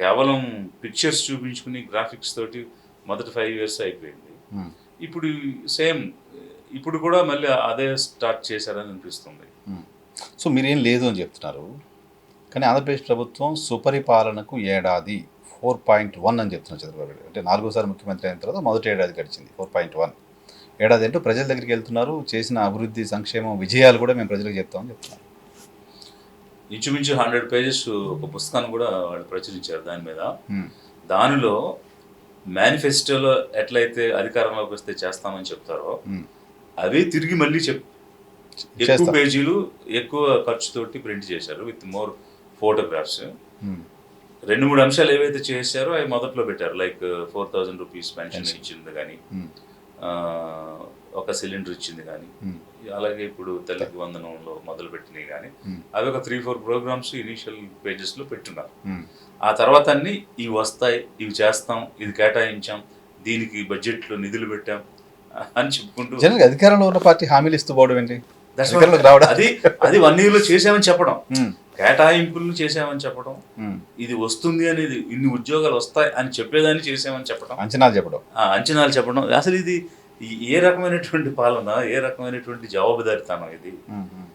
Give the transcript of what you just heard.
కేవలం pictures చూపించుకుని graphics తోటి మొదటి 5 years అయిపోయింది. ఇప్పుడు సేమ్ ఇప్పుడు కూడా మళ్ళీ అదే స్టార్ట్ చేశారని అనిపిస్తుంది. సో మీరేం లేదు అని చెప్తున్నారు, కానీ ఆంధ్రప్రదేశ్ ప్రభుత్వం సుపరిపాలనకు ఏడాది 4.1 అని చెప్తున్నారు చంద్రబాబు నాయుడు. అంటే 4సారి ముఖ్యమంత్రి అయిన తర్వాత మొదటి ఏడాది గడిచింది 4.1 ఏడాది. అంటూ ప్రజల దగ్గరికి వెళ్తున్నారు, చేసిన అభివృద్ధి సంక్షేమం విజయాలు కూడా మేము ప్రజలకు చెప్తామని చెప్తున్నారు. ఇంచుమించు 100 pages ఒక పుస్తకాన్ని కూడా వాళ్ళు ప్రచురించారు దాని మీద. దానిలో మేనిఫెస్టోలో ఎట్లయితే అధికారంలోకి వస్తే చేస్తామని చెప్తారో అవే తిరిగి మళ్ళీ ఎక్కువ పేజీలు ఎక్కువ ఖర్చుతోటి ప్రింట్ చేశారు విత్ మోర్ ఫోటోగ్రాఫ్స్. 2-3 అంశాలు ఏవైతే చేశారో అవి మొదట్లో పెట్టారు. లైక్ 4,000 rupees పెన్షన్ ఇచ్చింది కానీ, ఒక సిలిండర్ ఇచ్చింది కానీ, అలాగే ఇప్పుడు తల్లికి వందనంలో మొదలు పెట్టినవి కానీ, అవి ఒక 3-4 ప్రోగ్రామ్స్ ఇనీషియల్ పేజెస్లో పెట్టున్నారు. ఆ తర్వాత అన్ని ఇవి వస్తాయి, ఇవి చేస్తాం, ఇది కేటాయించాం, దీనికి బడ్జెట్లో నిధులు పెట్టాం అని చెప్పుకుంటూ అధికారంలో ఉన్న పార్టీ హామీలు ఇస్తూ పోవడం ఏంటి? అది 1 year లో చేసామని చెప్పడం, కేటాయింపులు చేసామని చెప్పడం, ఇది వస్తుంది అనేది, ఇన్ని ఉద్యోగాలు వస్తాయి అని చెప్పేదాన్ని చేసామని చెప్పడం, అంచనాలు చెప్పడం. అసలు ఇది ఏ రకమైనటువంటి పాలన, ఏ రకమైనటువంటి జవాబుదారితనం ఇది?